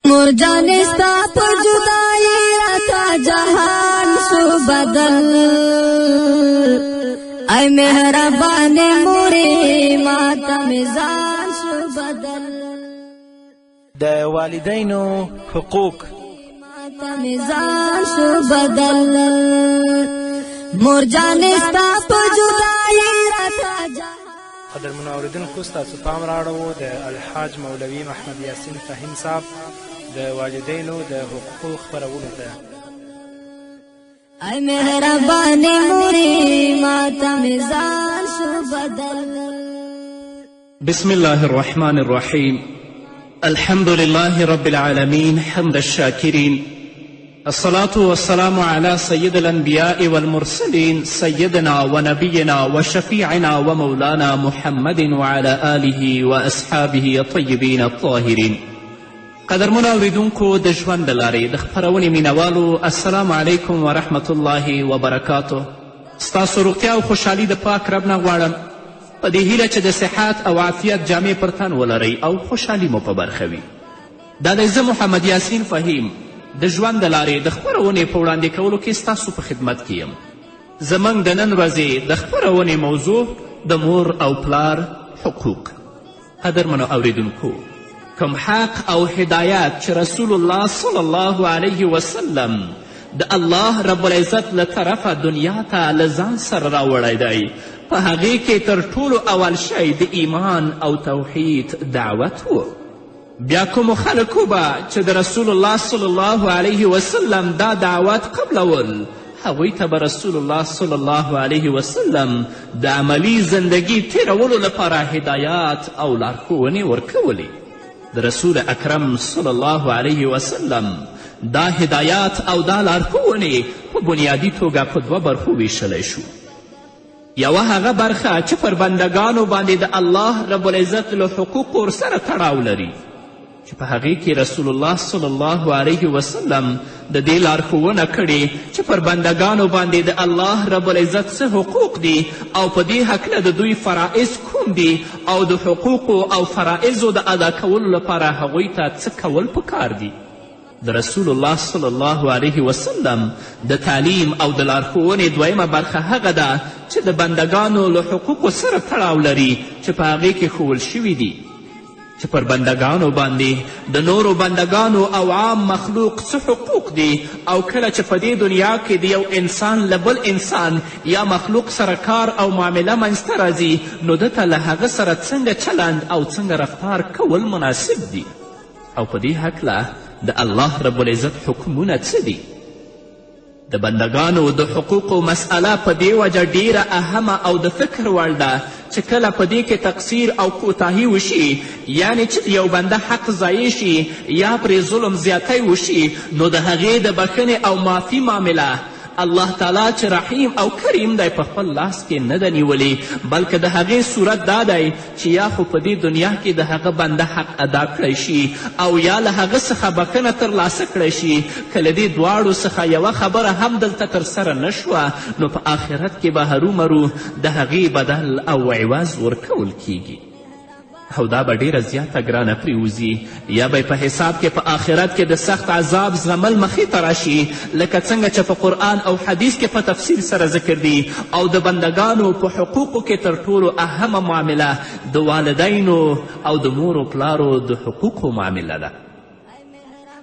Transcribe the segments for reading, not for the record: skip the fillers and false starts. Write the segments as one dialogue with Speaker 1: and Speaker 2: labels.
Speaker 1: مور جانې ستا په جدایي راته جهان شو بدل ای مهربانې مورې ماته مې ځان شو بدل
Speaker 2: د والدینو حقوق
Speaker 1: ماته مې ځان شو بدل مور جانې ستا په جدایي راته جهان.
Speaker 2: قدرمنو اوریدونکو ستاسو پام راړو د الحاج مولوي محمد یاسین فهیم صاحب د والدینو د حقوقو خپرولو ته.
Speaker 1: ای مهربانې مورې ماته مې ځان شو بدل.
Speaker 3: بسم الله الرحمن الرحيم. الحمد لله رب العالمين حمد الشاكرين. الصلاة والسلام على سيد الأنبياء والمرسلين سيدنا ونبينا وشفيعنا ومولانا محمد وعلى آله وأصحابه الطيبين الطاهرين. قدرمنو اوریدونکو د ژوند د لارې د خپرونې مینوالو السلام علیکم ورحمة الله وبرکاته. ستاسو روغتیا او خوشحالي د پاک رب نه غواړم په دې هیله چې د صحت او عافیت جامې پر تن ولرئ او خوشحالي مو په برخه وي. دا دی زه محمد یاسین فهیم د ژوند د لارې د خپرونې په وړاندې کولو کې ستاسو په خدمت کې یم. زموږ د نن ورځې د خپرونې موضوع د مور او پلار حقوق. قدرمنو اوریدونکو، کوم حق او هدایت چې رسول الله صلی الله علیه وسلم د الله رب العزت له طرفه دنیا ته له ځان سره راوړی دی، په هغې کې تر ټولو اول شی د ایمان او توحید دعوت و. بیا کومو خلکو به چې د رسول الله صلی الله علیه وسلم دا دعوت قبلول، هغوی ته به رسول الله صلی الله علیه وسلم د عملی زندگی تیرولو لپاره هدایات او لارښوونې ورکولې. د رسول اکرم صلی الله علیه وسلم دا هدایات او دا لارښوونې په بنیادي توګه په دوه برخو ویشلی شو. یوه هغه برخه چې پر بندګانو باندې د الله رب العزت له حقوقو ورسره تړاو لري، چې په هغې کې رسول الله صلی الله علیه وسلم د دې لارښوونه کړې چې پر بندګانو باندې د الله رب العزت څه حقوق دي او په دې هکله د دوی فرائض کوم دي او د حقوقو او فرائضو د ادا کولو لپاره هغوی ته څه کول پکار دي. د رسول الله صلی الله علیه وسلم د تعلیم او د لارښوونې دویمه برخه هغه ده چې د بندګانو له حقوقو سره تړاو لري، چې په هغې کې ښوول شوي دي چې پر بندګانو باندې د نورو بندګانو او عام مخلوق څه حقوق دي، او کله چې په دې دنیا کې د یو انسان له بل انسان یا مخلوق سره کار او معامله منځته راځي، نو ده ته له هغه سره څنګه چلند او څنګه رفتار کول مناسب دي، او په دې هکله د الله رب العزت حکمونه څه دي. د بندګانو د حقوقو مسئله په دې وجه ډیره اهمه او د فکر وړ ده چې کله په دې کې تقصیر او کوتاهي وشي، یعنی چې یو بنده حق ضایع شي یا پرې ظلم زیاتی وشي، نو د هغې د بخښنې او معافي معامله الله تعالی چې رحیم او کریم دی په خپل لاس کې نه ده نیولې، بلکې د هغې صورت دا دی چې یا خو په دې دنیا کې د هغه بنده حق ادا کړی شي او یا له هغه څخه بخښنه ترلاسه کړی شي. که له دې دواړو څخه یوه خبره هم دلته ترسره نه شوه، نو په آخرت کې به هرومرو د هغې بدل او عوض ورکول کیږي، او دا به ډیره زیاته ګرانه پرېوځي، یا به په حساب کې په آخرت کې د سخت عذاب زغمل مخې ته راشي، لکه څنګه چې په قرآن او حدیث کې په تفصیل سره ذکر دي. او د بندګانو په حقوقو کې تر ټولو اهمه معامله د والدینو او د مورو پلارو د حقوقو معامله ده،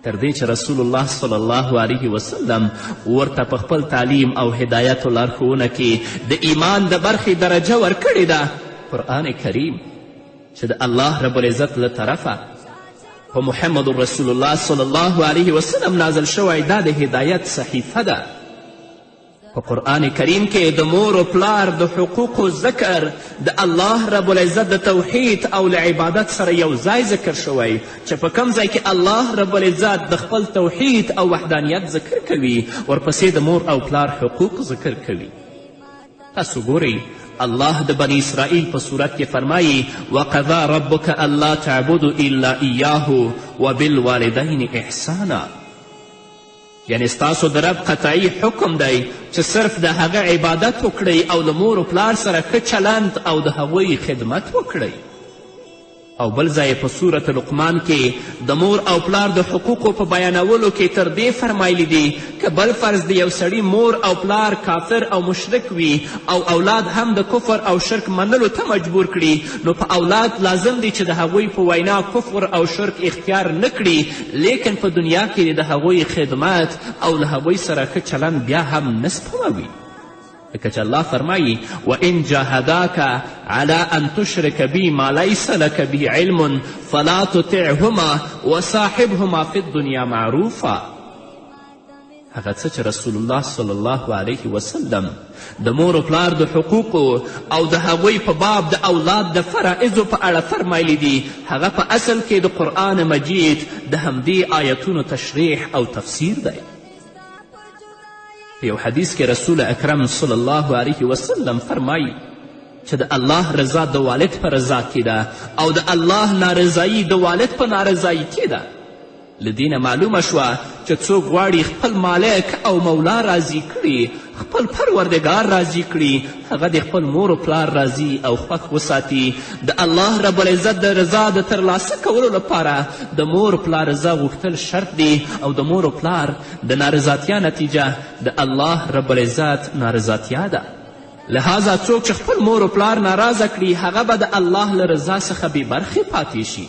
Speaker 3: تر دې چې رسول الله صلی الله علیه وسلم ورته په خپل تعلیم او هدایت و لارښوونه کې د ایمان د برخې درجه ورکړې ده. قرآن کریم چې د الله رب العزت له طرفه په محمد رسول الله صلی الله علیه وسلم نازل شوی، دا د هدایت صحیفه ده. په قرآن کریم کې د مور و پلار د حقوقو ذکر د الله رب العزت د توحید او له عبادت سره یو ځای ذکر شوی، چې په کم ځای کې الله رب العزت د خپل توحید او وحدانیت ذکر کوي، ورپسې د مور او پلار حقوق ذکر کوي. تاسو ګورئ الله د بني اسرائیل په صورت کې فرمایي وقضا ربک الا تعبدوا الا ایاه وبالوالدین احسانا، یعنی ستاسو د رب قطعی حکم دی چې صرف د هغه عبادت وکړئ او د مور و پلار سره ښه چلند او د هغوی خدمت وکړئ. او بل ځای په سورة لقمان کې د مور او پلار د حقوقو په بیانولو کې تر دې فرمایلی دي که بل فرض د یو سړي مور او پلار کافر او مشرک وي او اولاد هم د کفر او شرک منلو ته مجبور کړي نو په اولاد لازم دی چې د هغوی په وینا کفر او شرک اختیار نه کړي لیکن په دنیا کې د هغوی خدمت او له هغوی سره ښه چلند بیا هم نه سپموي لکه چې الله فرمایي وان جاهداک على ان تشرک بی ما لیس لک به علم فلا تطعهما وصاحبهما فی الدنیا معروفا هغه څه چې رسول الله صلی الله علیه وسلم د مور و پلار د حقوقو او د هغوی په باب د اولاد د فرائضو په اړه فرمایلی دي هغه په اصل کې د قرآن مجید د همدې آیتونو تشریح او تفسیر دی په یو حدیث کې رسول اکرم صلی الله علیه وسلم فرمایي چې د الله رضا د والد په رضا کې ده او د الله نارضایي د والد په نارضایي کې ده له دې نه معلومه شوه چې څوک غواړي خپل مالک او مولا راضي کړي خپل پروردګار راضي کړي هغه د خپل مور و پلار راضي او خوښ وساتي د الله رب العزت د رضا د ترلاسه کولو لپاره د مور و پلار رضا غوښتل شرط دی او د مور و پلار د نارضاتیا نتیجه د الله رب العزت نارضاتیا ده لهذا څوک چې خپل مور و پلار ناراضه کړي هغه به د الله له رضا څخه بې برخې پاتې شي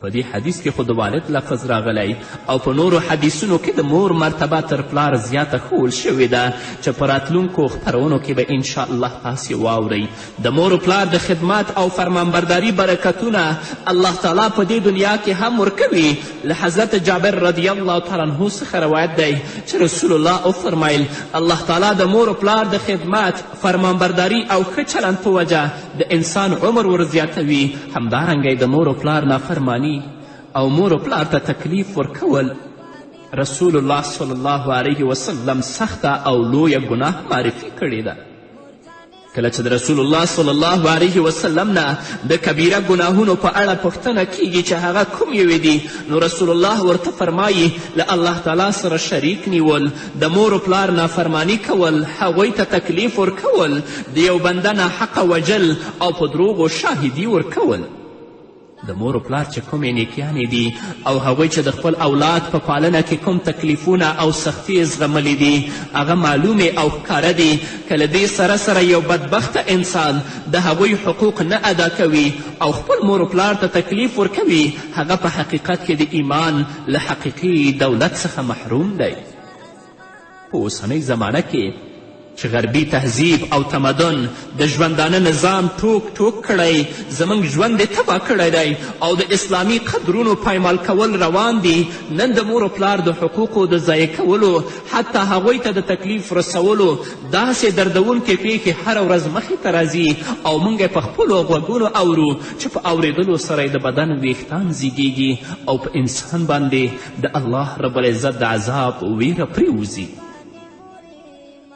Speaker 3: په دې حدیث کې خو د والد لفظ راغلی او په نورو حدیثونو کې د مور مرتبه تر پلار زیاته ښوول شوې ده چې په راتلونکو خپرونو کې به انشاءالله تاسې واورئ د مور و پلار د خدمت او فرمانبرداري برکتونه الله تعالی په دې دنیا کې هم ورکوي له حضرت جابر رضی الله تعالی عنه څخه روایت دی چې رسول الله وفرمیل الله تعالی د مور و پلار د خدمت فرمانبرداري او ښه چلند په وجه د انسان عمر ورزیاتوي همدارنګه د مور و پلار نافرماني او مور و پلار ته تکلیف ورکول رسول الله صلی الله علیه وسلم سخته او لویه ګناه معرفي کړې ده کله چې د رسول الله صلی الله علیه وسلم نه د کبیره ګناهونو په اړه پوښتنه کیږي چې هغه کوم یوې دي نو رسول الله ورته فرمایي له الله تعالی سره شریک نیول د مور و پلار نافرمانی کول هغوی ته تکلیف ورکول د یو بنده ناحقه وجل او په دروغو شاهدي ورکول د مور و پلار چې کومې نیکیانې دي او هغوی چې د خپل اولاد په پالنه کې کوم تکلیفونه او سختي زغملی دي هغه معلومې او ښکاره دي که له دې سره سره یو بدبخته انسان د هغوی حقوق نه ادا کوي او خپل مور و پلار ته تکلیف ورکوي هغه په حقیقت کې د ایمان له حقیقي دولت څخه محروم دی په اوسنۍ زمانه کې چې غربي تهذیب او تمدن د ژوندانه نظام ټوک ټوک کړی زموږ ژوند یې تباه کړی دی او د اسلامي قدرونو پایمال کول روان دي نن د مور و پلار د حقوقو د ضایع کولو حتی هغوی ته د تکلیف رسولو داسې دردونکې پیښې هره ورځ مخې ته راځي او موږ په خپلو غوږونو اورو چې په اورېدلو سره د بدن ویښتان زیږیږي او په انسان باندې د الله رب العزت د عذاب ویره پرېوځي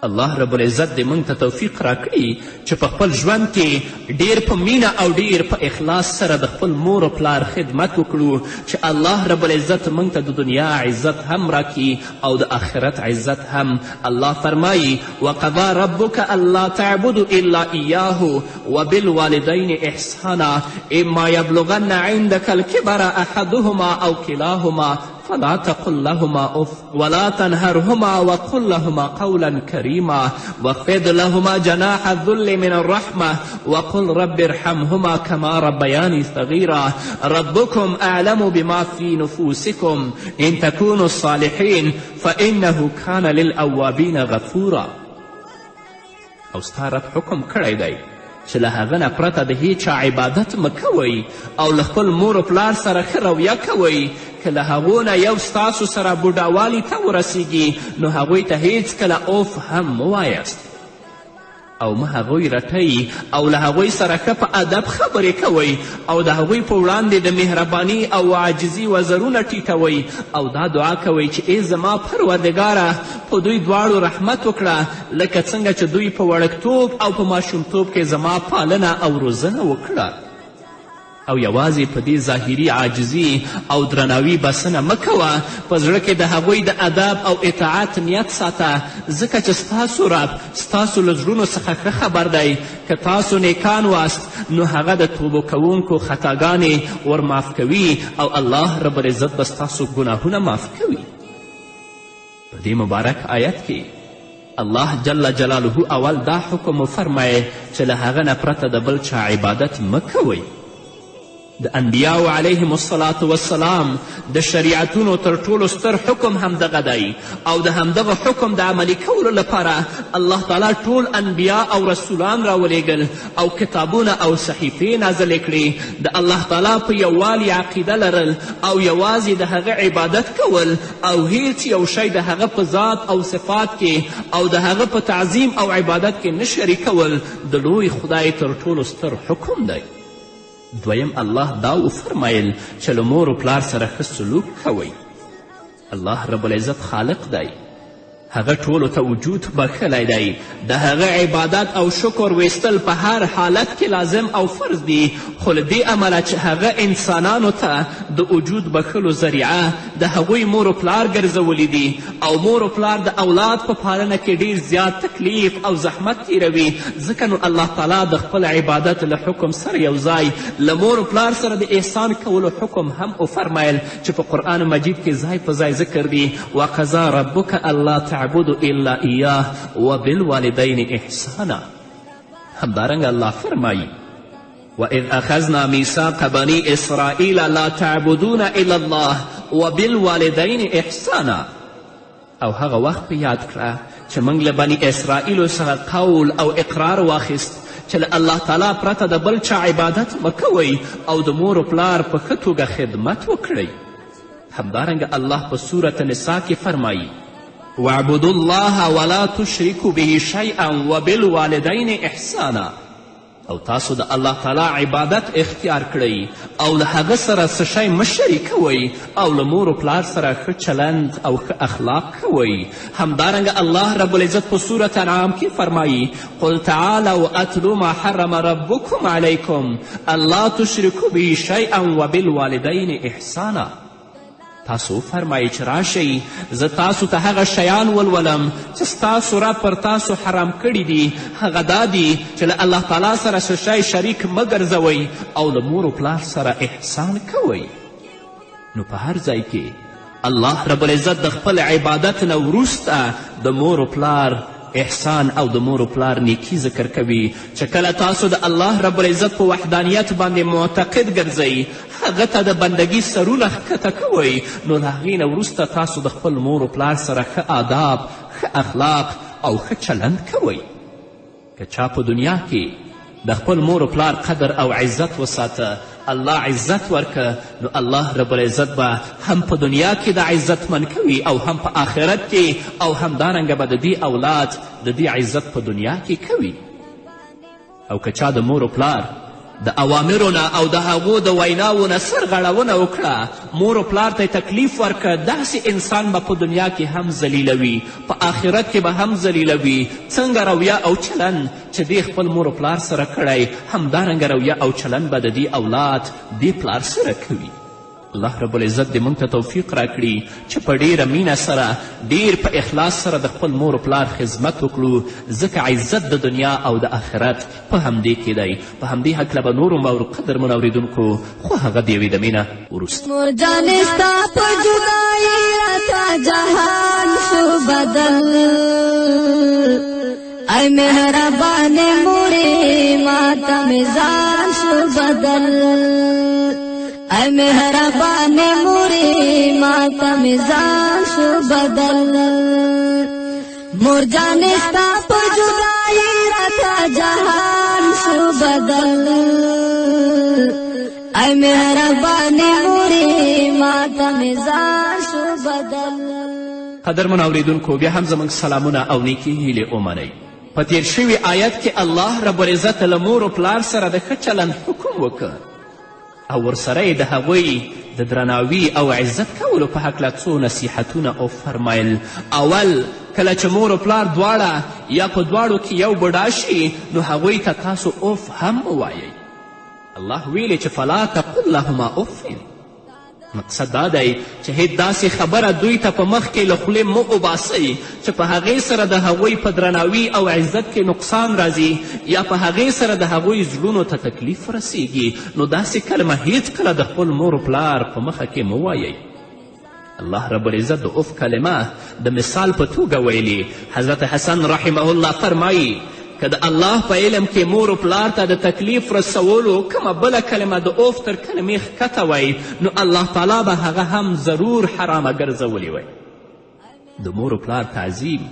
Speaker 3: الله رب العزت دې موږ ته توفیق راکړي چې په خپل ژوند کې ډیر په مینه او ډیر په اخلاص سره د خپل مور و پلار خدمت وکړو چې الله رب العزت موږ ته د دنیا عزت هم راکړي او د آخرت عزت هم الله فرمایي وقضا ربک الا تعبدوا الا ایاه وبالوالدین احسانا اما یبلغن عندك الکبر احدهما او کلاهما فلا تقل لهما اف ولا تنهرهما وقل لهما قولا كريما واخفض لهما جناح الذل من الرحمة وقل رب ارحمهما كما ربياني صغيرا ربكم أعلم بما في نفوسكم إن تكونوا الصالحين فإنه كان للأوابين غفورا او ستا رب حکم کړی دی چې له هغه نه پرته د هیچا عبادت مه کوئ او له خپل مور و پلار سره ښه رویه کوئ که له هغو نه یو ستاسو سره بوډاوالي ته ورسیږي نو هغوی ته هیڅکله اوف هم مه وایاست او مه هغوی رټئ او له هغوی سره ښه په ادب خبرې کوئ او د هغوی په وړاندې د مهرباني او عاجزي وزرونه ټیټوئ او دا دعا کوئ چې ای زما پروردګاره په دوی دواړو رحمت وکړه لکه څنګه چې دوی په وړکتوب او په ماشومتوب کې زما پالنه او روزنه وکړه او یوازې په دې ظاهري عاجزي او درناوي بسنه مه کوه، په زړه کې د هغوی د ادب او اطاعت نیت ساته، ځکه چې ستاسو رب ستاسو له زړونو څخه ښه خبر دی. که تاسو نیکان واست نو هغه د توبو کوونکو خطاګانې ورمعاف کوي او الله رب العزت به ستاسو ګناهونه معاف کوي. په دې مبارک آیت کې الله جل جلاله اول دا حکم وفرمایه چې له هغه نه پرته د بل چا عبادت مه کوئ. د انبیاو علیهم الصلاة والسلام د شریعتونو تر ټولو ستر حکم همدغه دی او د همدغه حکم د عملي کولو لپاره الله تعالی ټول انبیا او رسولان راولیږل او کتابونه او صحیفې نازلې کړې. د الله تعالی په یووالي عقیده لرل او یوازې د هغه عبادت کول او هیڅ یو شی د هغه په ذات او صفات کې او د هغه په تعظیم او عبادت کې نه شریکول د لوی خدای تر ټولو ستر حکم دی. دویم الله دا وفرمایل چې له مور و پلار سره ښه سلوک کوئ. الله رب العزت خالق دی، هغه ټولو ته وجود بخښلی دی. د هغه عبادت او شکر ویستل په هر حالت کې لازم او فرض دي، خو له دې امله چې هغه انسانانو ته د وجود بخښلو ذریعه د هغوی مور و پلار ګرځولی دي او مور و پلار د اولاد په پالنه کې ډیر زیات تکلیف او زحمت تیروي. ځکه نو الله تعالی د خپل عبادت له حکم سره یو ځای له مور و پلار سره د احسان کولو حکم هم وفرمایل چې په قرآن مجید کې ځای په ځای ذکر دي. وقضا ربک الله تعبدوا الا ایاه وبالوالدین احسانا. همدارنګه الله فرمایي وَإِذْ أَخَذْنَا مِيثَاقَ بَنِي إِسْرَائِيلَ لَا تَعْبُدُونَ إِلَّا اللَّهَ وَبِالْوَالِدَيْنِ إِحْسَانًا. او هغه وخت په یاد کړه چې موږ له بني اسرائیلو څخه قول او اقرار واخیست چې له الله تعالی پرته د بل چا عبادت مه کوئ او د مور و پلار په ښه توګه خدمت وکړئ. همدارنګه الله په سورة نساء کې فرمایي واعبدوا الله ولا تشركوا به شيئا وبالوالدين احسانا. او تاسو د الله تعالی عبادت اختیار کړئ او له هغه سره څه شی مه شریکوئ او له مور و پلار سره ښه چلند او ښه اخلاق کوئ. همدارنګه الله رب العزت په سورة انعام کې فرمایي قل تعالوا اتلو ما حرم ربکم علیکم الا تشرکوا به شیئا وبالوالدین احسانا. تاسو فرمایي چې راشئ زه تاسو ته هغه شیان ولولم چې ستاسو رب پر تاسو حرام کړي دي. هغه دا دي چې له الله تعالی سره څه شی شریک مه ګرځوئ او له مور و پلار سره احسان کوئ. نو په هر ځای کې الله رب العزت د خپل عبادت نه وروسته د مور و پلار احسان او د مور و پلار نیکی ذکر کوي چې کله تاسو د الله رب العزت په وحدانیت باندې معتقد ګرځئ هغه ته د بندګي سرونه ښکته کوئ نو له هغې نه وروسته تاسو د خپل مور و پلار سره ښه آداب ښه اخلاق او ښه چلند کوئ. که چا په دنیا کې د خپل مور و پلار قدر او عزت وساته الله عزت ورکه نو الله رب العزت به هم په دنیا کې د عزتمن کوي او هم په آخرت کې او همدارنګه به د دې اولاد د دې عزت په دنیا کې کوي. او که چا د مور و پلار د اوامرو نه او د هغو د ویناو نه سرغړونه وکړه مور و پلار ته تکلیف ورکړه داسې انسان به په دنیا کې هم ذلیلوي په آخرت کې به هم ذلیلوي. څنګه رویه او چلند چې دې خپل مور و پلار سره کړی همدارنګه رویه او چلند به د دې اولاد دې پلار سره کوي. الله رب العزت دې موږ ته توفیق راکړي چې په ډیره مینه سره ډیر په اخلاص سره د خپل مور و پلار خدمت وکړو ځکه عزت د دنیا او د آخرت په همدې کې دی. په همدې هکله به نورو قدرمن اورېدونکو خو هغه د یوې دمې نه وروسته
Speaker 1: مور جانې ستا په جدایي راته جهان شو بدل ای مهربانې مورې ماته مې ځان شو بدل ای مهربانې مورې ماته مې ځان شو بدل مور جانې ستا په جدایي راته جهان شو بدل ای مهربانې مورې ماته مې ځان شو بدل.
Speaker 3: قدرمن اورېدونکو بیا هم زموږ سلامونه او نیکې هیلې ومنئ. په تیر شوي آیت کې الله رب العزت له مور و پلار سره د ښه چلند حکم وکړ او ورسره یې د هغوی د درناوي او عزت کولو په هکله څو نصیحتونه وفرمایل. اول کله چې مور و پلار دواړه یا په دواړو کې یو بوډا شي نو هغوی ته تاسو اوف هم ووایئ الله ویلې چې فلا تقل لهما اف. مقصد دا دی چې هیڅ داسې خبره دوی ته په مخ کې له خولې مه وباسئ چې په هغې سره د هغوی په درناوي او عزت کې نقصان راځي یا په هغې سره د هغوی زړونو ته تکلیف رسیږي. نو داسې کلمه هیڅ کله د خپل مور و پلار په مخه کې مه وایئ. الله رب العزت د اف کلمه د مثال په توګه ویلي. حضرت حسن رحمه الله فرمایي که د الله په علم کې مور و پلار ته د تکلیف رسولو کومه بله کلمه د اوف تر کلمې ښکته وی نو الله تعالی به هغه هم ضرور حرامه ګرځولی وی. د مور و پلار تعظیم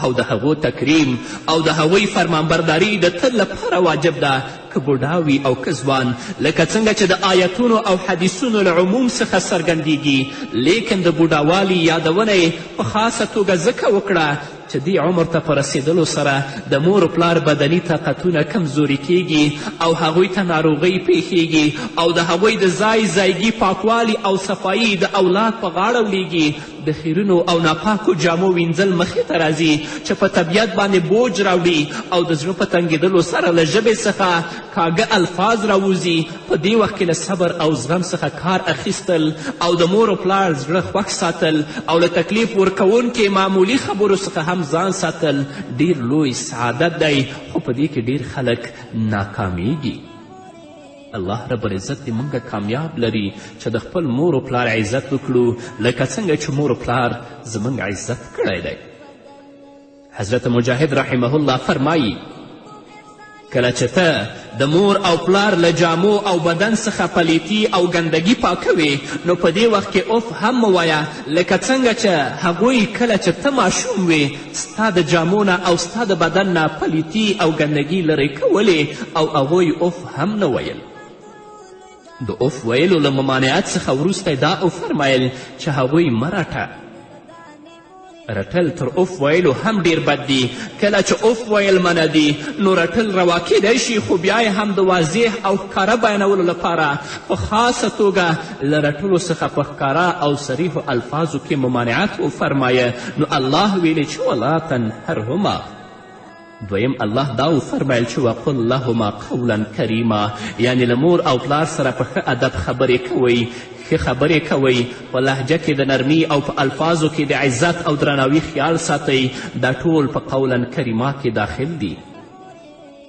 Speaker 3: او د هغو تکریم او د هغوی فرمانبرداري د تل لپاره واجب ده، که بوډا وي او که ځوان، لکه څنګه چې د آیتونو او حدیثونو له عموم څخه څرګندیږي. لیکن د بوډاوالي یادونه یې په خاصه توګه ځکه وکړه چې دې عمر ته په رسېدلو سره د مور و پلار بدني طاقتونه کمزوري کیږي او هغوی ته ناروغۍ پیښیږي او د هغوی د ځایګي پاکوالي او صفایي د اولاد په غاړه ولیږي. د خیرونو او ناپاکو جامو وینځل مخې ته راځي چې په طبیعت باندې بوج راوړي او د زړه په تنګېدلو سره له ژبې څخه کاږه الفاظ راوځي. په دې وخت کې له صبر او زغم څخه کار اخیستل او د مور و پلار زړه خوښ ساتل او له تکلیف ورکوونکې معمولي خبرو څخه هم ځان ساتل ډیر لوی سعادت دی، خو په دې کې ډیر خلک ناکامیږي. الله رب العزت دې موږ کامیاب لري چې د خپل مور و پلار عزت وکړو لکه څنګه چې مور و پلار زموږ عزت کړی دی. حضرت مجاهد رحمه الله فرمایي کله چې ته د مور او پلار له جامو او بدن څخه پلیتي او ګندګي پاکوي نو په دې وخت کې اوف هم مه وایه، لکه څنګه چې هغوی کله چې ته ماشوم وې ستا د جامو نه او ستا د بدن نه پلیتي او ګندګي لرې کولې او هغوی اوف هم نه ویل. د اوف ویلو له ممانعت څخه وروسته دا وفرمیل چې هغوی مه رټه. رټل تر اوف ویلو هم ډیر بد دی. کله چې اوف ویل منع دی نو رټل روا کیدی شي، خو بیا یې هم د واضح او ښکاره بیانولو لپاره په خاصه توګه له رټلو څخه په ښکاره او صریحو الفاظو کې ممانعت وفرمایه. نو الله ویلې چې ولا تنهرهما. دویم الله دا وفرمیل چې وقل لهما قولا کریما، یعنی له مور او پلار سره په ښه ادب خبرې کوئ، ښه خبرې کوئ، په لهجه کې د نرمي او په الفاظو کې د عزت او درناوي خیال ساتئ. دا ټول په قولا کریما کې داخل دي.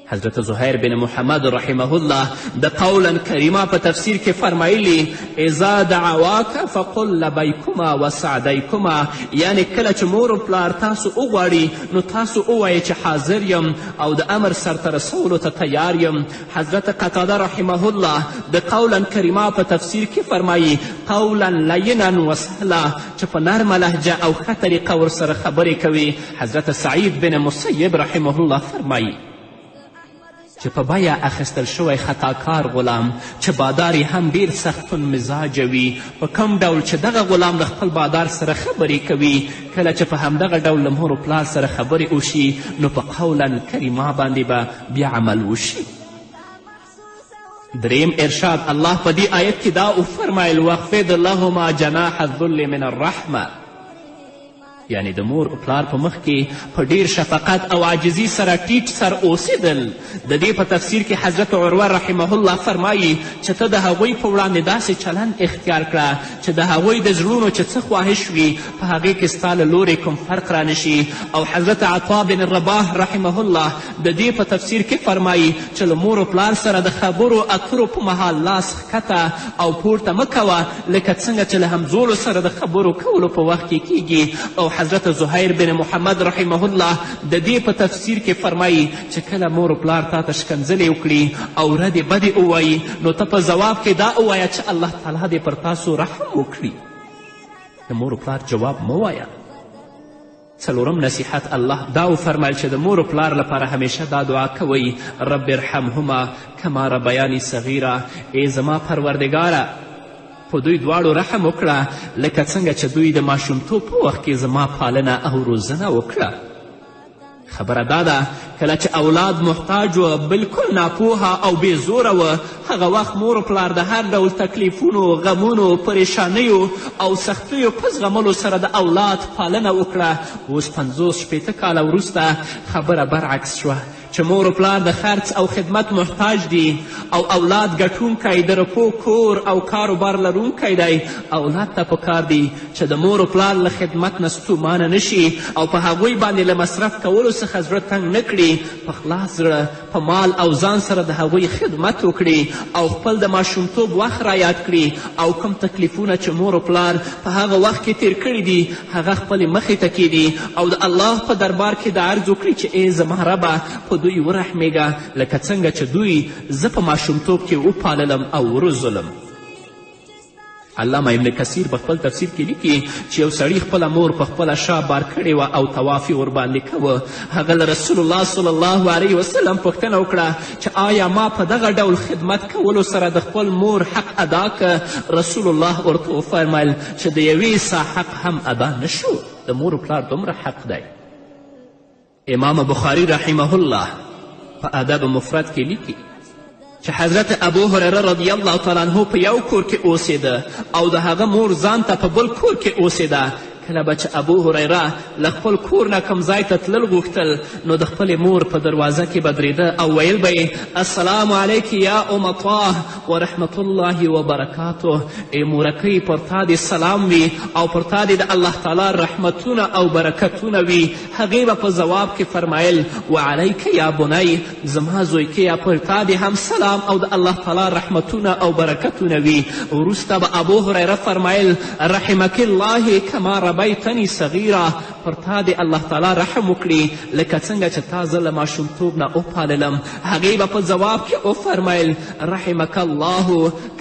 Speaker 3: حضرت زهیر بن محمد رحمه الله د قولا کریما په تفسیر کې فرمایلی اذا دعواک فقل لبیکما وسعدیکما، یعنی کله چې مور و پلار تاسو وغواړي نو تاسو ووایئ چې حاضر یم او د امر سرته رسولو ته تیار یم. حضرت قتاده رحمه الله د قولا کریما په تفسیر کې فرمایي قولا لینا وسهلا، چې په نرمه لهجه او ښه طریقه ورسره خبرې کوي. حضرت سعید بن مسیب رحمه الله فرمایي چې په بیه اخیستل شوی خطاکار غلام چې بادار هم ډیر سختون مزاجه وي، په کم ډول چې دغه غلام د خپل بادار سره خبرې کوي، کله چې په همدغه ډول له مور و پلار سره خبرې وشي نو په قولا کریما باندې به بیا عمل وشي. دریم ارشاد الله په دې آیت کې دا وفرمایل واخفض لهما جناح الذل من الرحمه، یعنی د مور او پلار په مخ کې په ډیر شفقت او عاجزي سره ټیټ سر اوسېدل. د دې په تفسیر کې حضرت عروه رحمه الله فرمایي چې ته د هغوی په وړاندې داسې چلند اختیار کړه چې د هغوی د زړونو چې څه خواهش وي په هغې کې ستا له لورې کوم فرق رانشي. او حضرت عطا بن رباح رحمه الله د دې په تفسیر کې فرمایي چې له مور و پلار سره د خبرو اترو په مهال لاس ښکته او پورته مه کوه لکه څنګه چې له همزولو سره د خبرو کولو په وخت کې کیږي. او حضرت زهیر بن محمد رحمه الله د دې په تفسیر کې فرمایي چې کله مور و پلار تا ته شکنځلې وکړي او ردې بدې ووایي نو ته په ځواب کې دا ووایه چې الله تعالی دې پر تاسو رحم وکړي. د مور و پلار جواب مه وایه. څلورم نصیحت الله دا وفرمیل چې د مور و پلار لپاره همیشه دا دعا کوئ رب ارحمهما کما ربیاني صغیره، ای زما پروردګاره په دوی دواړو رحم وکړه لکه څنګه چې دوی د ماشومتوب په وخت کې زما پالنه او روزنه وکړه. خبره دا ده کله چې اولاد محتاج و بلکل ناپوهه او بې زوره و هغه وخت مور و پلار د هر ډول تکلیفونو، غمونو، پریشانیو او سختیو په زغملو سره د اولاد پالنه وکړه. اوس 50-60 کاله وروسته خبره برعکس شوه چې مور و پلار د خرڅ او خدمت محتاج دي او اولاد ګټونکی د رپو کور او کاروبار لرونکی دی. اولاد ته پکار دی چې د مور و پلار له خدمت نه ستومانه نشي او په هغوی باندې له مصرف کولو څخه زړه تنګ نه کړي. په خلاص زړه په مال او ځان سره د هغوی خدمت وکړي او خپل د ماشومتوب وخت رایاد کړي او کوم تکلیفونه چې مور و پلار په هغه وخت کې تیر کړي دي هغه خپلې مخې ته کیدي او د الله په دربار کې د عرض وکړي چې ای زما ربه په دوی ورحمیږه لکه څنګه چې دوی زه په ماشومتوب کې وپاللم او وروزلم. علامه ابن کثیر په خپل تفسیر کې لیکي چې یو سړي خپله مور په خپله شا بار کړې وه او طواف یې ورباندې کوه. هغه له رسول الله صلی الله علیه وسلم پوښتنه وکړه چې آیا ما په دغه ډول خدمت کولو سره د خپل مور حق ادا که؟ رسول الله ورته وفرمیل چې د یوې سا حق هم ادا نشو. د مور و پلار دومره حق دی. امام بخاری رحمه الله په ادب مفرد کې لیکي چې حضرت ابو هریره رضی الله تعالی عنه په یو کور کې اوسېده او د هغه مور ځان ته په بل کور کې اوسېده. کله به چې ابو هریره له خپل کور نه کوم ځای ته تلل غوښتل نو د خپلې مور په دروازه کې به درېده او ویل به یې السلام علیک یا ام طه ورحمت الله وبرکاته. ای مورکۍ پر تا دې سلام وي او پر تا دې د الله تعالی رحمتونه او برکتونه وي. هغې به په ځواب کې فرمایل وعلیک یا بنی زما زویکیه پر تا دې هم سلام او د الله تعالی رحمتونه او برکتونه وي. وروسته به ابو هریره فرمایل رحمک الله کما ربیتنی صغیره پر تا دې الله تعالی رحم وکړي لکه څنګه چې تا زه له ماشومتوب نه وپاللم. هغې به په ځواب کې وفرمیل رحمک الله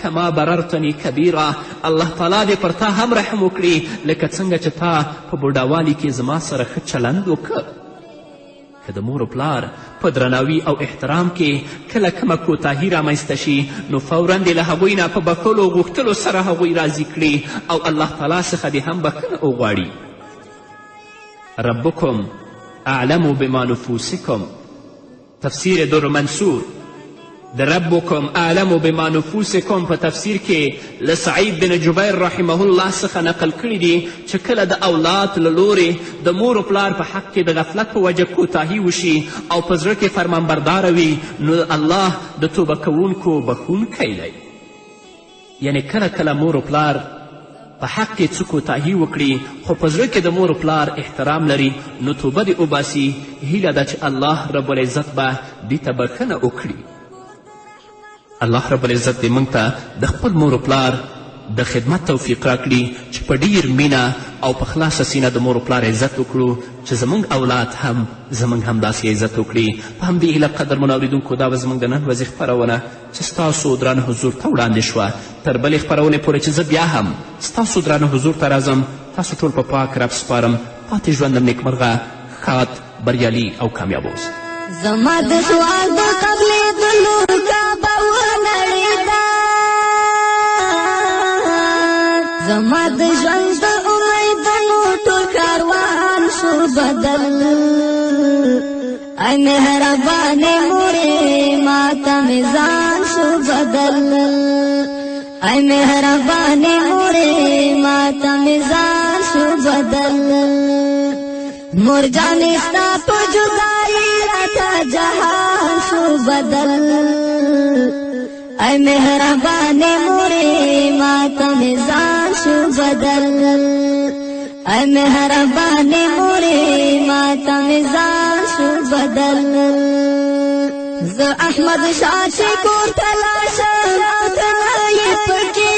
Speaker 3: کما بررتنی کبیره الله تعالی دې پر تا هم رحم وکړي لکه څنګه چې تا په بوډاوالي کې زما سره ښه چلند وکړ. که د مور و پلار په درناوي او احترام کې کله کومه کوتاهي رامنځته شي نو فورا دې له هغوی نه په بخښلو غوښتلو سره هغوی راضي کړي او الله تعالی څخه دې هم بخښنه وغواړي. ربکم اعلم بما نفوسکم تفسیر در منصور د ربکم اعلم بما نفوسکم په تفسیر کې له سعید بن جبیر رحمه الله څخه نقل کړي دي چې کله د اولاد له لورې د مور و پلار په حق کې د غفلت په وجه کوتاهي وشي او په زړه کې فرمانبرداره وي نو الله د توبه کوونکو بخښونکی دی. یعنی کله کله مور و پلار په حق کې څه کوتاهي وکړي خو په زړه کې د مور و پلار احترام لري نو توبه دې وباسي. هیله ده چې الله رب العزت به دې ته بخښنه وکړي. الله رب العزت دې موږ ته د خپل مور و پلار د خدمت توفیق راکړي چې په ډیر مینه او په خلاصه سینه د مور و پلار عزت وکړو چې زموږ اولاد هم زموږ همداسې عزت وکړي. په همدې هیله قدرمنو اورېدونکو دا به زموږ د نن ورځې خپرونه چې ستاسو درانه حضور ته وړاندې شوه. تر بلې خپرونې پورې چې زه بیا هم ستاسو درانه حضور ته راځم تاسو ټول په پاک رب سپارم. پاتې ژوندم نیکمرغه ښاد بریالي او کامیاب اوسئ.
Speaker 1: زما د سوال د قبلېدلو کعبه ونړېده زما د ژوند د امیدونو ټول کاروان شو بدل. ای مهربانې مورې ماته مې ځان شو بدل. ای مهربانې مورې ماته مې ځان شو بدل. مور جانې ستا په جدایي راته جهان شو بدل. ای مهربانې مورې ماته مې ځان شو بدل. ای مهربانې مورې ماته مې ځان شو بدل. زه احمد شاه چې کور ته لاشم او ته نه یې پکې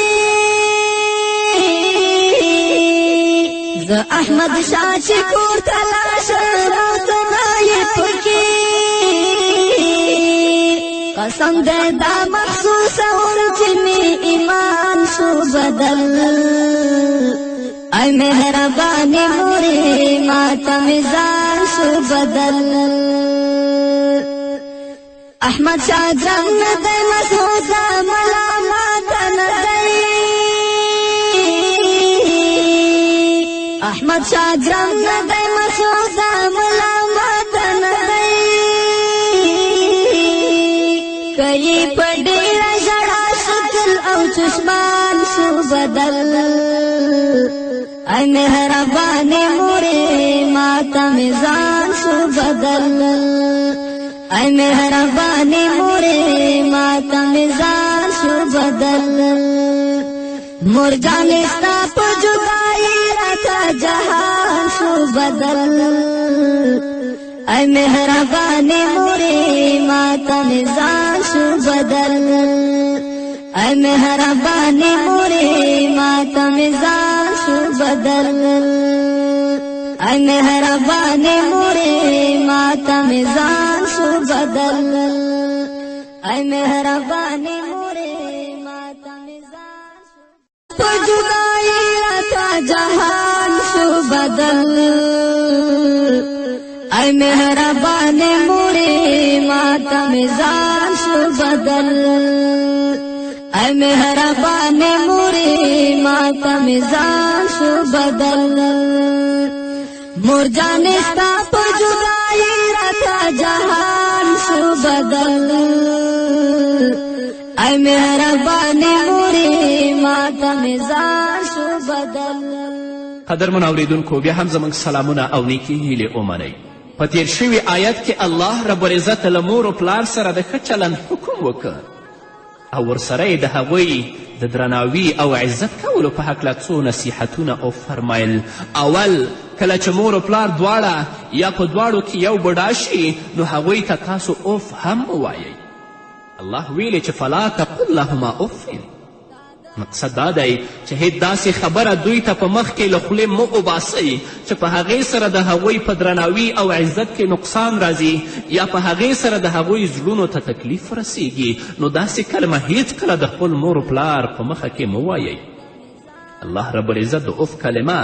Speaker 1: زه احمد شاه چې کور ته لاشم او ته نه یې پکې قسم دې دا محسوسوم چې مې ایمان شو بدل. ای مهربانې مورې ماته مې ځان شو بدل. احمد شاه درنګ نه دی مسعوده ملامت نه دی. احمد شاه درنګ نه دی مسعوده ملامت نه دی. کئی په ډېره ژړا شکل او چشمان شو بدل. ای مهربانې مورې ماته مې ځان شو بدل. ای مهربانی موری ماتا مزار شو بدل مور جانی ستا پا جدائی راتا جہان شو بدل ای مهربانی موری ماتا مزار شو بدل ای مهربانی موری ماتا مزار شو بدل ای مهربانی موری ماتا مزار شو بدل ای مهربانی موری ماتا مزار شو جدائی راتا جہان شو بدل ای مهربانی موری ماتا مزار شو بدل ای مهربانی موری ماتا مزار شو بدل مور جانی ستا پا جدائی راتا جہان شو بدل ای مهربانی موری ماتا مزار شو بدل.
Speaker 3: قدرمن اوریدونکو بیا هم زموږ سلامونه او نیکې هیلې ومنئ. په تیر شوي آیت کې الله رب العزت له مور و پلار سره د ښه چلند حکم وکړ او ورسره یې د هغوی د درناوي او عزت کولو په هکله څو نصیحتونه او فرمایل. اول کله چې مور و پلار دواړه یا په دواړو کې یو بوډا شي نو هغوی ته تاسو اوف هم ووایئ. الله ویلې چې فلا تقل لهما افین. مقصد دا دی چې هیڅ داسې خبره دوی ته په مخ کې له خولې مه وباسئ چې په هغې سره د هغوی په درناوي او عزت کې نقصان راځي یا په هغې سره د هغوی زړونو ته تکلیف رسیږي. نو داسې کلمه هیڅ کله د خپل مور و پلار په مخه کې مه وایئ. الله رب العزت د اوف کلمه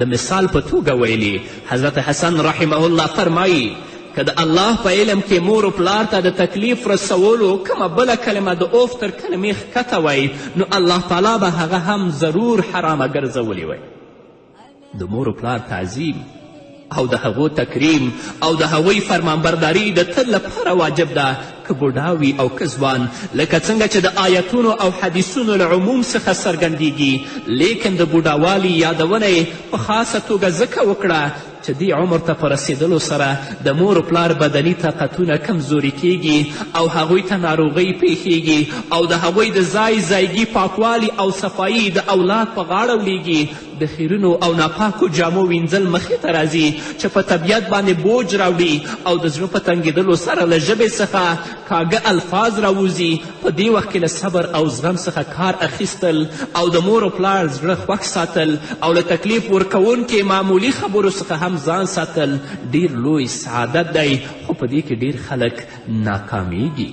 Speaker 3: د مثال په توګه ویلي. حضرت حسن رحمه الله فرمایي که د الله په علم کې مور و پلار ته د تکلیف رسولو کومه بله کلمه د اوف تر کلمې ښکته وی نو الله تعالی به هغه هم ضرور حرامه ګرځولی وی. د مور و پلار تعظیم او د هغو تکریم او د هغوی فرمانبرداري د تل لپاره واجب ده که بوډا وي او که ځوان، لکه څنګه چې د آیتونو او حدیثونو له عموم څخه څرګندیږي. لیکن د بوډاوالي یادونه یې په خاصه توګه ځکه وکړه چې دې عمر ته په رسېدلو سره د مور و پلار بدني طاقتونه کمزوري کیږي او هغوی ته ناروغۍ پیښیږي او د هغوی د ځایګي پاکوالي او صفایي د اولاد په غاړه ولیږي. د خیرونو او ناپاکو جامو وینځل مخې ته راځي چې په طبیعت باندې بوج راوړي او د زړه په تنګېدلو سره له ژبې څخه کاږه الفاظ راوځي. په دې وخت کې له صبر او زغم څخه کار اخیستل او د مور و پلار زړه خوښ ساتل او له تکلیف ورکوونکې معمولي خبرو څخه هم ځان ساتل ډیر لوی سعادت دی، خو په دې کې ډیر خلک ناکامیږي.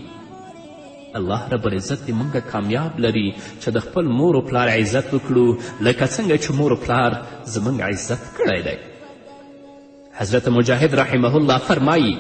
Speaker 3: الله رب العزت دې موږ کامیاب لري چې د خپل مور و پلار عزت وکړو لکه څنګه چې مور و پلار زموږ عزت کړی دی. حضرت مجاهد رحمه الله فرمایي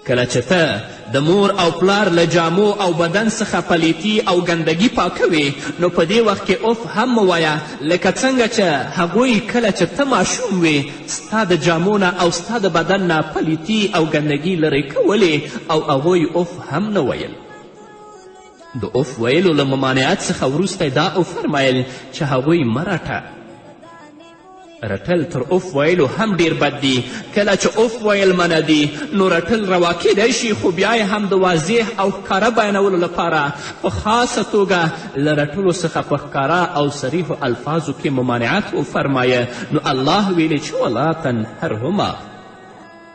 Speaker 3: کله چې ته د مور او پلار له جامو او بدن څخه پلیتي او ګندګي پاکوي نو په دې وخت کې اوف هم مه وایه، لکه څنګه چې هغوی کله چې ته ماشوم وې ستا د جامو نه او ستا د بدن نه پلیتي او ګندګي لرې کولې او هغوی اوف هم نه ویل. د اوف ویلو له ممانعت څخه وروسته دا وفرمیل چې هغوی مه رټه. رټل تر اوف ویلو هم ډیر بد دی. کله چې اوف ویل منع دی نو رټل روا کیدی شي، خو بیا یې هم د واضح او ښکاره بیانولو لپاره په خاصه توګه له رټلو څخه په ښکاره او صریحو الفاظو کې ممانعت وفرمایه. نو الله ویلې چې ولا تنهرهما.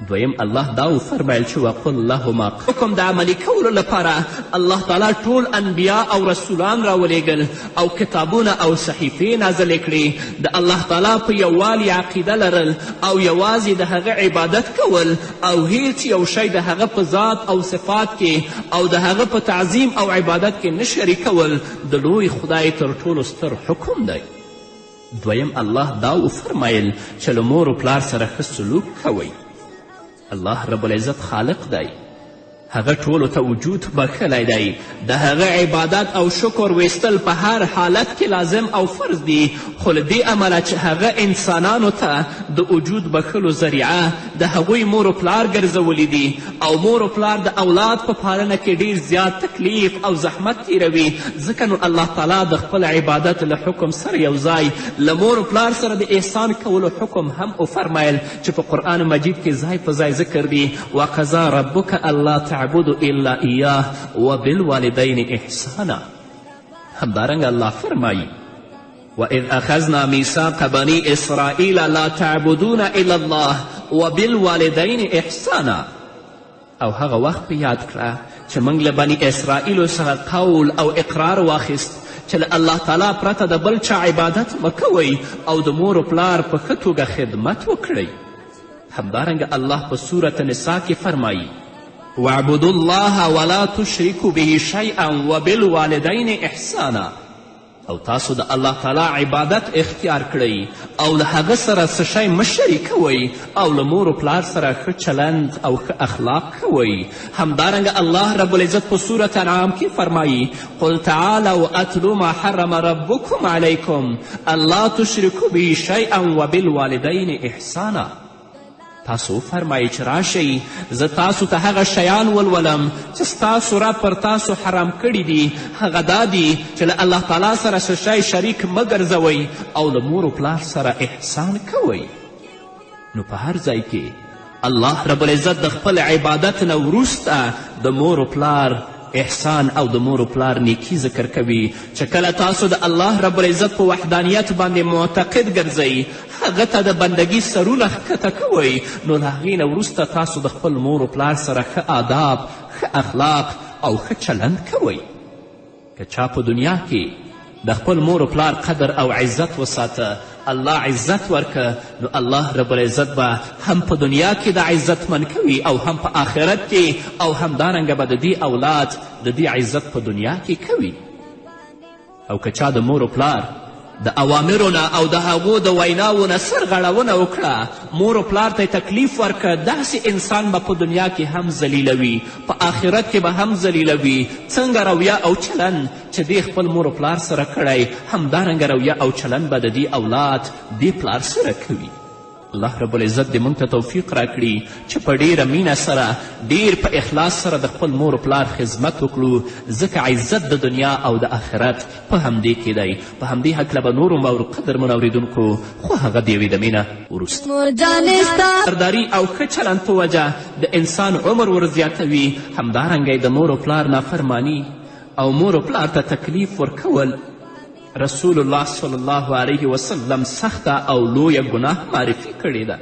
Speaker 3: دویم الله دا وفرمیل چې وقل لهما. حکم د عملي کولو لپاره الله تعالی ټول انبیا او رسولان راولیږل او کتابونه او صحیفې نازلې کړې. د الله تعالی په یووالي عقیده لرل او یوازې د هغه عبادت کول او هیڅ یو شی د هغه په ذات او صفات کې او د هغه په تعظیم او عبادت کې نه شریکول د لوی خدای تر ټولو ستر حکم دی. دویم الله دا وفرمیل چې له مور و پلار سره ښه سلوک کوئ. الله رب العزت خالق دی. هغه ټولو ته وجود بخښلی دی. د هغه عبادت او شکر ویستل په هر حالت کې لازم او فرض دي، خو له دې امله چې هغه انسانانو ته د وجود بخښلو ذریعه د هغوی مور و پلار ګرځولی دي، او مور و پلار د اولاد په پالنه کې ډیر زیات تکلیف او زحمت تیروي. ځکه نو الله تعالی د خپل عبادت له حکم سره یو ځای له مور و پلار سره د احسان کولو حکم هم وفرمیل چې په قرآن مجید کې ځای په ځای ذکر دي. وقضا ربک الله تعبدوا الا ایاه وبالوالدین احسانا. همدارنګه الله فرمایي وَإِذْ أَخَذْنَا مِيثَاقَ بَنِي إِسْرَائِيلَ لَا تَعْبُدُونَ إِلَّا اللَّهَ وَبِالْوَالِدَيْنِ إِحْسَانًا. او هغه وخت په یاد کړه چې موږ له بني اسرائیلو څخه قول او اقرار واخیست چې له الله تعالی پرته د بل چا عبادت مه کوئ او د مور و پلار په ښه توګه خدمت وکړئ. همدارنګه الله په سورة نساء کې فرمایي واعبدوا الله ولا تشركوا به شيئا وبالوالدين احسانا. او تاسو د الله تعالی عبادت اختیار کړئ او له هغه سره څه شی مه شریکوئ او له مور و پلار سره ښه چلند او ښه اخلاق کوئ. همدارنګه الله رب العزت په سورة انعام کې فرمایي قل تعالوا اتلو ما حرم ربکم علیکم الله تشرکو به شیئا وبالوالدین احسانا. تاسو فرمایي چې راشئ زه تاسو ته هغه شیان ولولم چې ستاسو رب پر تاسو حرام کړي دي. هغه دا دي چې له الله تعالی سره څه شی شریک مه ګرځوئ او له مور و پلار سره احسان کوئ. نو په هر ځای کې الله رب العزت د خپل عبادت نه وروسته د مور و پلار احسان او د مور و پلار نیکی ذکر کوي چې کله تاسو د الله رب العزت په وحدانیت باندې معتقد ګرځئ، هغه ته د بندګي سرونه ښکته کوئ، نو له هغې نه وروسته تاسو د خپل مور و پلار سره ښه آداب، ښه اخلاق او ښه چلند کوئ. که چا په دنیا کې د خپل مور و پلار قدر او عزت وساته، الله عزت ورکه، نو الله رب العزت به هم په دنیا کې د عزتمن کوي او هم په آخرت کې، او همدارنګه به د دې اولاد د دې عزت په دنیا کې کوي. او که چا د مور و پلار د اوامرو نه او د هغو د ویناو نه سرغړونه وکړه، مور و پلار ته تکلیف ورکړه، داسې انسان به په دنیا کې هم ذلیلوي، په آخرت کې به هم ذلیلوي. څنګه رویه او چلند چې دې خپل مور و پلار سره کړی، همدارنګه رویه او چلند به د دې اولاد دې پلار سره کوي. الله رب العزت دې موږ ته توفیق راکړي چې په ډیره مینه سره، ډیر په اخلاص سره د خپل مور و پلار خدمت وکړو، ځکه عزت د دنیا او د آخرت په همدې کې دی. په همدې هکله به نورو قدرمنو اوریدونکو خو هغه د یوې دمې نه وروسته سرداري او ښه چلند په وجه د انسان عمر ورزیاتوي. همدارنګه د مور و پلار نافرمانی او مور و پلار ته تکلیف ورکول رسول الله صلی الله علیه وسلم سخته او لویه ګناه معرفي کړې ده.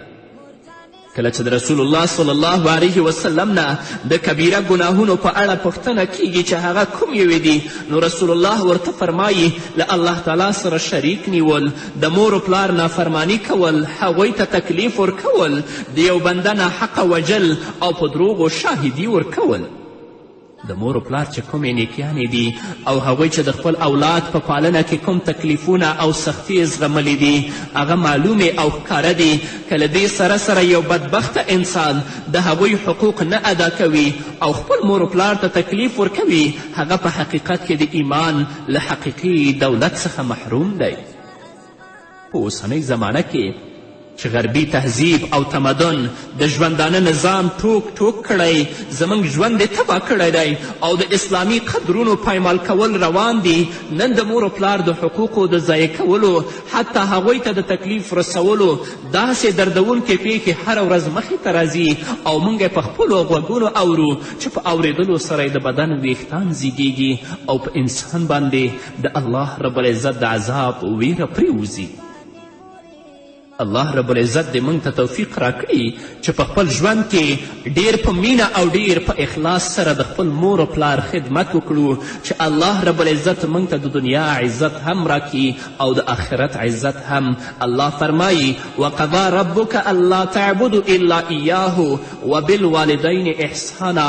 Speaker 3: کله چې د رسول الله صلی الله علیه وسلم نه د کبیره ګناهونو په اړه پوښتنه کیږي چې هغه کوم یوې دي، نو رسول الله ورته فرمایي له الله تعالی سره شریک نیول، د مور و پلار نافرمانی کول، هغوی ته تکلیف ورکول، د یو بنده ناحقه وجل او په دروغو شاهدي ورکول. د مور و پلار چې کومې نیکیانې دي او هغوی چې د خپل اولاد په پالنه کې کوم تکلیفونه او سختي زغملی دي، هغه معلومې او ښکاره دي. که له دې سره سره یو بدبخته انسان د هغوی حقوق نه ادا کوي او خپل مور و پلار ته تکلیف ورکوي، هغه په حقیقت کې د ایمان له حقیقي دولت څخه محروم دی. په اوسنۍ زمانه کې چې غربي تهذیب او تمدن د ژوندانه نظام ټوک ټوک کړی، زموږ ژوند یې تباه کړی دی او د اسلامي قدرونو پایمال کول روان دي. نن د مور و پلار د حقوقو د ضایع کولو، حتی هغوی ته د تکلیف رسولو داسې دردونکې پیښې هره ورځ مخې ته راځي او موږ په خپلو غوږونو اورو چې په اورېدلو سره د بدن ویښتان زیږیږي او په انسان باندې د الله رب العزت د عذاب ویره پرېوځي. الله رب العزت دې موږ ته توفیق راکړي چې په خپل ژوند کې ډیر په مینه او ډیر په اخلاص سره د خپل مور و پلار خدمت وکړو، چې الله رب العزت موږ ته د دنیا عزت هم راکړي او د آخرت عزت هم. الله فرمایي وقضا ربک الله تعبدوا الا ایاه وبالوالدین احسانا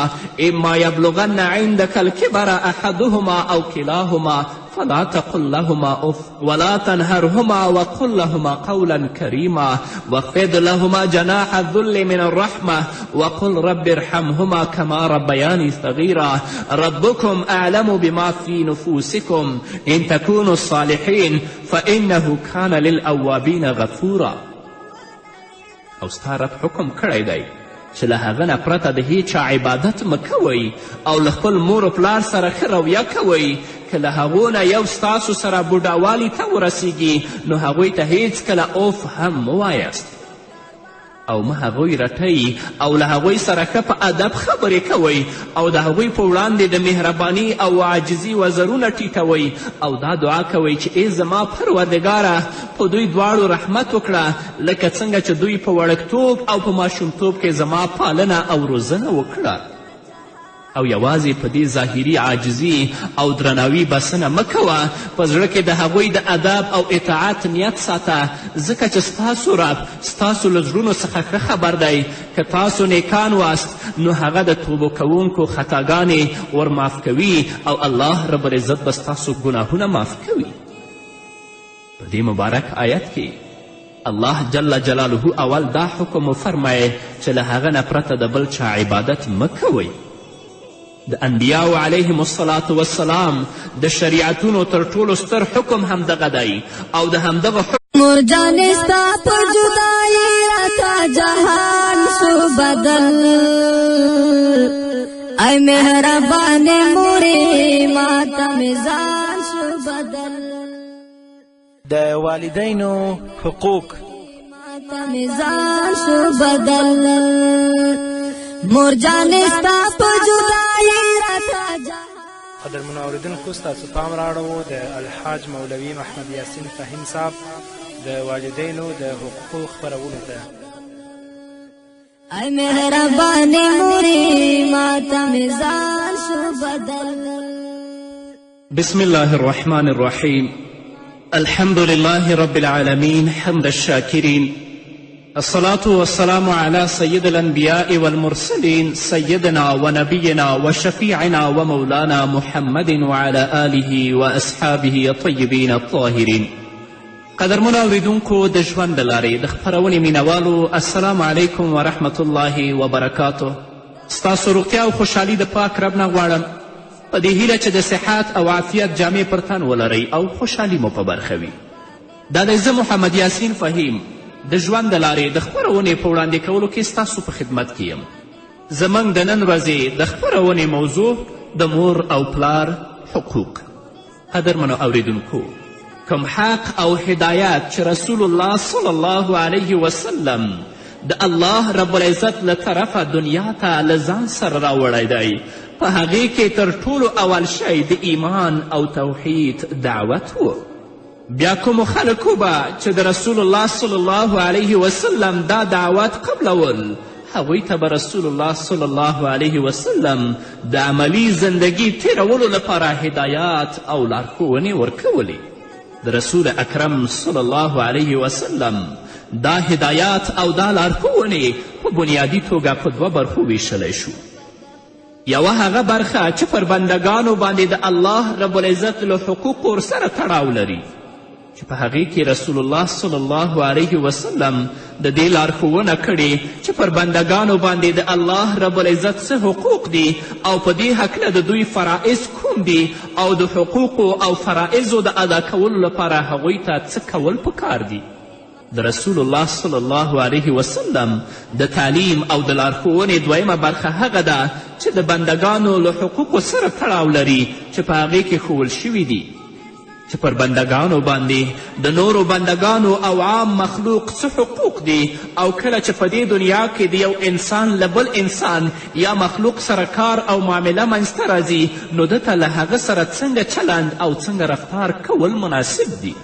Speaker 3: اما یبلغن عندك الکبر احدهما او کلاهما فلا تقل لهما اف ولا تنهرهما وقل لهما قولا كريما واخفض لهما جناح الذل من الرحمة وقل رب ارحمهما كما ربياني صغيرا ربكم أعلم بما في نفوسكم إن تكونوا الصالحين فإنه كان للأوابين غفورا. او ستا رب حکم کړی دی چې له هغه نه پرته د هیچا عبادت مه کوئ او له خپل مور و پلار سره ښه رویه کوئ. که له هغو نه یو ستاسو سره بوډاوالي ته ورسیږي نو هغوی ته هیڅکله اوف هم مه وایاست او مه هغوی رټئ او له هغوی سره ښه په ادب خبرې کوئ او د هغوی په وړاندې د مهرباني او عاجزي وزرونه ټیټوئ او دا دعا کوئ چې ای زما پروردګاره په دوی دواړو رحمت وکړه لکه څنګه چې دوی په وړکتوب او په ماشومتوب کې زما پالنه او روزنه وکړه. او یوازې په دې ظاهري عاجزي او درناوي بسنه مه کوه، په زړه کې د هغوی د ادب او اطاعت نیت ساته، ځکه چې ستاسو رب ستاسو له زړونو څخه ښه خبر دی. که تاسو نیکان واست نو هغه د توبو کوونکو خطاګانې ورمعاف کوي او الله رب العزت به ستاسو ګناهونه معاف کوي. په دې مبارک آیت کې الله جل جلاله اول دا حکم وفرمایه چې له هغه نه پرته د بل چا عبادت مه کوئ. د انبیاو علیهم الصلاة والسلام د شریعتونو تر ټولو ستر حکم همدغه دی او د همدغه
Speaker 1: مور جانې ستا په جدایي راته جهان شو بدل، ای مهربانې مورې ماته مې ځان شو بدل.
Speaker 2: د والدینو حقوق
Speaker 1: ماته مې ځان شو بدل، مور جانې ستا په جدایي راته جهان.
Speaker 2: قدرمنو اوریدونکو ستاسو پام راړو د الحاج مولوي محمد یاسین فهیم صاحب د والدینو د حقوقو خپرولو ته.
Speaker 1: ای مهربانې مورې ماته مې ځان شو بدل.
Speaker 3: بسم الله الرحمن الرحيم. الحمد لله رب العالمين حمد الشاكرين، الصلاة والسلام على سيد الأنبياء والمرسلين سيدنا ونبينا وشفيعنا ومولانا محمد وعلى آله وأصحابه الطيبين الطاهرين. قدرمنو اوریدونکو د ژوند د لارې د خپرونې مینوالو، السلام علیکم ورحمة الله وبرکاته. ستاسو روغتیا او خوشحالي د پاک رب نه غواړم، په دې هیله چې د صحت او عافیت جامې پر تن ولرئ او خوشحالي مو په برخه وي. دا دی زه محمد یاسین فهیم د ژوند د لارې د خپرونې په وړاندې کولو کې ستاسو په خدمت کې یم. زموږ د نن ورځې د خپرونې موضوع د مور او پلار حقوق. قدرمنو اوریدونکو، کوم حق او هدایت چې رسول الله صلی الله علیه وسلم د الله رب العزت له طرفه دنیا ته له ځان سره راوړی دی، په هغې کې تر ټولو اول شی د ایمان او توحید دعوت و. بیا کومو خلکو به چې د رسول الله صلی الله علیه وسلم دا دعوت قبلول، هغوی ته به رسول الله صلی الله علیه وسلم د عملی زندگی تیرولو لپاره هدایات او لارښوونې ورکولې. د رسول اکرم صلی الله علیه وسلم دا هدایات او دا لارښوونې په بنیادي توګه په دوه برخو ویشلی شو. یوه هغه برخه چې پر بندګانو باندې د الله رب العزت له حقوقو ورسره تړاو لري، چې په هغې کې رسول الله صلی الله علیه وسلم د دې لارښوونه کړې چې پر بندګانو باندې د الله رب العزت څه حقوق دي او په دې هکله د دوی فرائض کوم دي او د حقوقو او فرائضو د ادا کولو لپاره هغوی ته څه کول پکار دي. د رسول الله صلی الله علیه وسلم د تعلیم او د لارښوونې دویمه برخه هغه ده چې د بندګانو له حقوقو سره تړاو لري، چې په هغې کې ښوول شوي دي چې پر بندګانو باندې د نورو بندګانو او عام مخلوق څه حقوق دي، او کله چې په دې دنیا کې د یو انسان له بل انسان یا مخلوق سره کار او معامله منځته راځي نو ده ته له هغه سره څنګه چلند او څنګه رفتار کول مناسب دي،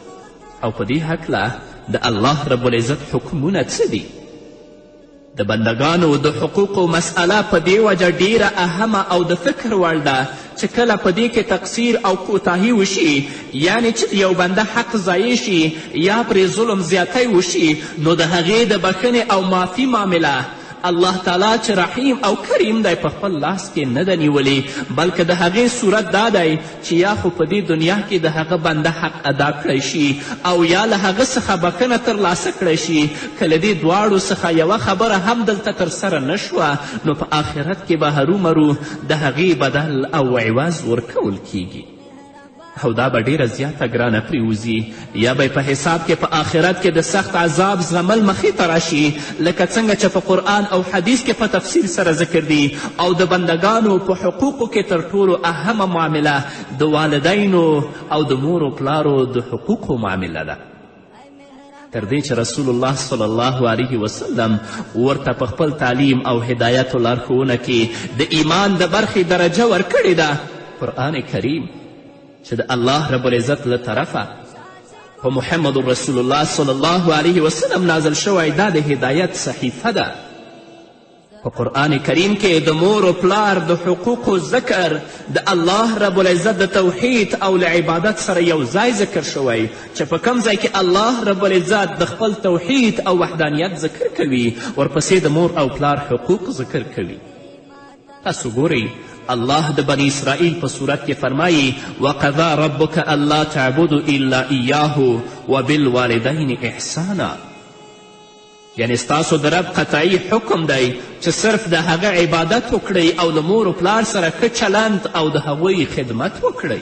Speaker 3: او په دې هکله د الله رب العزت حکمونه څه دي. د بندګانو د حقوقو مسئله په دې وجه ډیره اهمه او د فکر وړ ده چې کله په دې کې تقصیر او کوتاهي وشي، یعنی چې یو بنده حق ضایع شي یا پرې ظلم زیاتی وشي، نو د هغې د بښنې او معافي معامله الله تعالی چې رحیم او کریم دی په خپل لاس کې نه ده نیولې، بلکې د هغې صورت دا دی چې یا خو په دې دنیا کې د هغه بنده حق ادا کړی شي او یا له هغه څخه بخښنه ترلاسه کړی شي. که له دې دواړو څخه یوه خبره هم دلته ترسره نه شوه نو په آخرت کې به هرومرو د هغې بدل او عوض ورکول کیږي او دا به ډیره زیاته ګرانه پرېوځي، یا به په حساب کې په آخرت کې د سخت عذاب زغمل مخې ته راشي، لکه څنګه چې په قرآن او حدیث کې په تفصیل سره ذکر دي. او د بندگانو په حقوقو کې تر ټولو اهمه معامله د والدینو او د مور و پلارو د حقوقو معامله ده، تر دې چې رسول الله صلی الله علیه وسلم ورته په خپل تعلیم او هدایت و لارښوونه کې د ایمان د برخې درجه ورکړې ده. قرآن کریم چې د الله رب العزت له طرفه په محمد رسول الله صلی الله علیه وسلم نازل شوی دا د هدایت صحیفه ده. په قرآن کریم کې د مور و پلار د حقوقو ذکر د الله رب العزت د توحید او له عبادت سره یو ځای ذکر شوی چې په کم ځای کې الله رب العزت د خپل توحید او وحدانیت ذکر کوي ورپسې د مور او پلار حقوق ذکر کوي. تاسو ګورئ الله د بنی اسرائیل په صورت کې فرمایي وقضا ربک الا تعبدوا الا ایاه وبالوالدین احسانا، یعنی ستاسو د رب قطعی حکم دی چې صرف د هغه عبادت وکړئ او د مور و پلار سره ښه چلند او د هغوی خدمت وکړئ.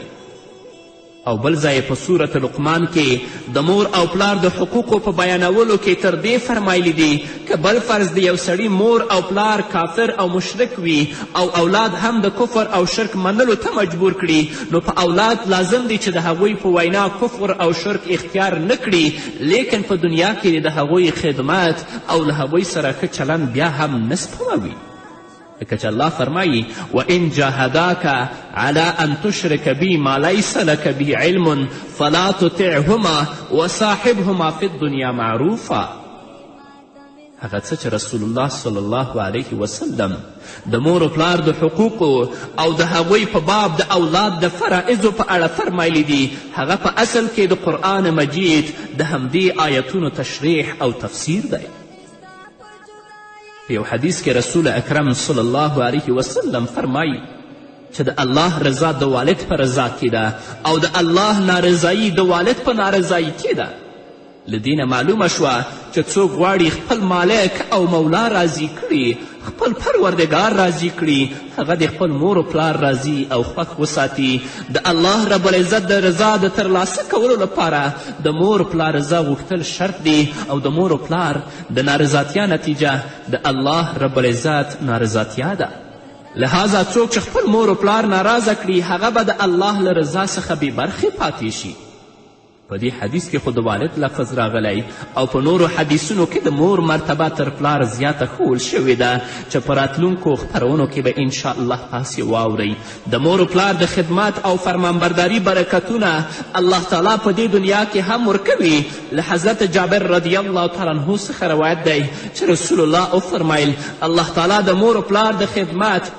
Speaker 3: او بل ځای په صورت لقمان کې د مور او پلار د حقوقو په بیانولو کې تر دې فرمایلی دي که بل فرض د یو سړي مور او پلار کافر او مشرک وي او اولاد هم د کفر او شرک منلو ته مجبور کړي نو په اولاد لازم دی چې د هغوی په وینا کفر او شرک اختیار نه کړي، لیکن په دنیا کې د هغوی خدمت او له هغوی سره ښه چلند بیا هم نه سپموي، لکه چې الله فرمایي وان جاهداک علی ان تشرک بی ما لیس لک به علم فلا تطعهما وصاحبهما فی الدنیا معروفا. هغه څه چې رسول الله صلی الله علیه وسلم د مور و پلار د حقوقو او د هغوی په باب د اولاد د فرائضو په اړه فرمایلی دي هغه په اصل کې د قرآن مجید د همدې آیتونو تشریح او تفسیر دی. په یو حدیث کې رسول اکرم صلی الله علیه وسلم فرمایي چې د الله رضا د والد په رضا کې ده او د الله نارضایي د والد په نارضایي کې ده. له دې نه معلومه شوه چې څوک غواړي خپل مالک او مولا راضي کړي، خپل پروردګار راضي کړي، هغه د خپل مور و پلار راضي او خوښ وساتي. د الله رب العزت د رضا د ترلاسه کولو لپاره د مور و پلار رضا غوښتل شرط دی او د مور و پلار د نارضاتیا نتیجه د الله رب العزت نارضاتیا ده. لهذا څوک چې خپل مور و پلار ناراضه کړي هغه به د الله له رضا څخه بې برخې پاتې شي. په دې حدیث کې خو د والد لفظ راغلی او په نورو حدیثونو کې د مور مرتبه تر پلار زیاته ښوول شوې ده چې په راتلونکو خپرونو کې به انشاءالله تاسې واورئ. د مور و پلار د خدمت او فرمانبرداري برکتونه الله تعالی په دې دنیا کې هم ورکوي. له حضرت جابر رضی الله تعالی عنه څخه روایت دی چې رسول الله وفرمیل الله تعالی د مور و پلار د خدمت